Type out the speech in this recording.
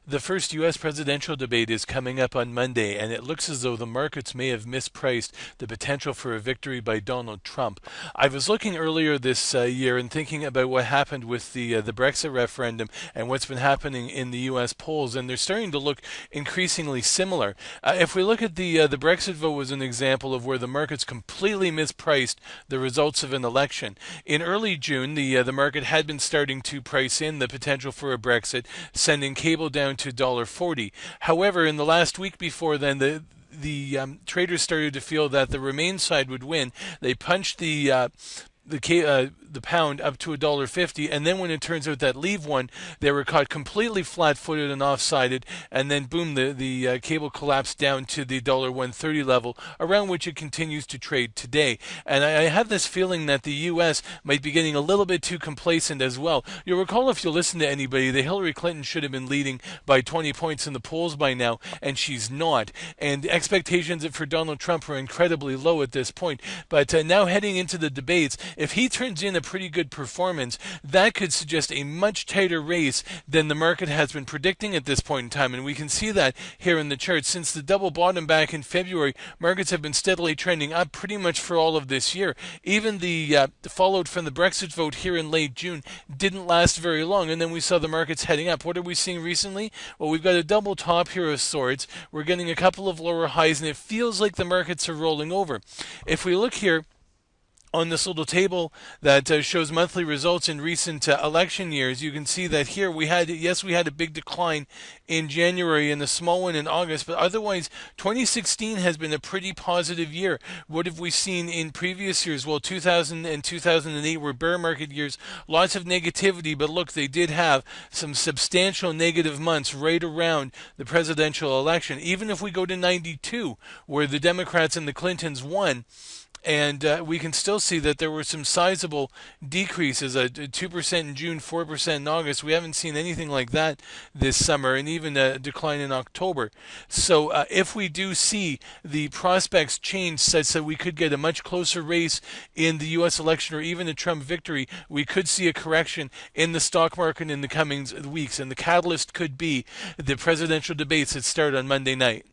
The first U.S. presidential debate is coming up on Monday, and it looks as though the markets may have mispriced the potential for a victory by Donald Trump. I was looking earlier this year and thinking about what happened with the Brexit referendum and what's been happening in the U.S. polls, and they're starting to look increasingly similar. If we look at the Brexit vote as an example of where the markets completely mispriced the results of an election. In early June, the market had been starting to price in the potential for a Brexit, sending cable down to $1.40. However, in the last week before then, the traders started to feel that the Remain side would win. They punched the pound up to $1.50, and then when it turns out that Leave won, they were caught completely flat-footed and off-sided, and then boom, the cable collapsed down to the $1.30 level, around which it continues to trade today. And I have this feeling that the U.S. might be getting a little bit too complacent as well. You'll recall, if you listen to anybody, that Hillary Clinton should have been leading by 20 points in the polls by now, and she's not. And expectations for Donald Trump are incredibly low at this point. But now heading into the debates, if he turns in a pretty good performance, that could suggest a much tighter race than the market has been predicting at this point in time. And we can see that here in the chart. Since the double bottom back in February, markets have been steadily trending up pretty much for all of this year. Even the fallout from the Brexit vote here in late June didn't last very long, and then we saw the markets heading up. What are we seeing recently? Well, we've got a double top here of sorts. We're getting a couple of lower highs, and it feels like the markets are rolling over. If we look here on this little table that shows monthly results in recent election years, you can see that here we had a big decline in January and a small one in August, but otherwise 2016 has been a pretty positive year. What have we seen in previous years? Well, 2000 and 2008 were bear market years, lots of negativity, but look, they did have some substantial negative months right around the presidential election. Even if we go to 92, where the Democrats and the Clintons won, and we can still see that there were some sizable decreases, 2% in June, 4% in August. We haven't seen anything like that this summer, and even a decline in October. So if we do see the prospects change such that we could get a much closer race in the U.S. election or even a Trump victory, we could see a correction in the stock market in the coming weeks. And the catalyst could be the presidential debates that start on Monday night.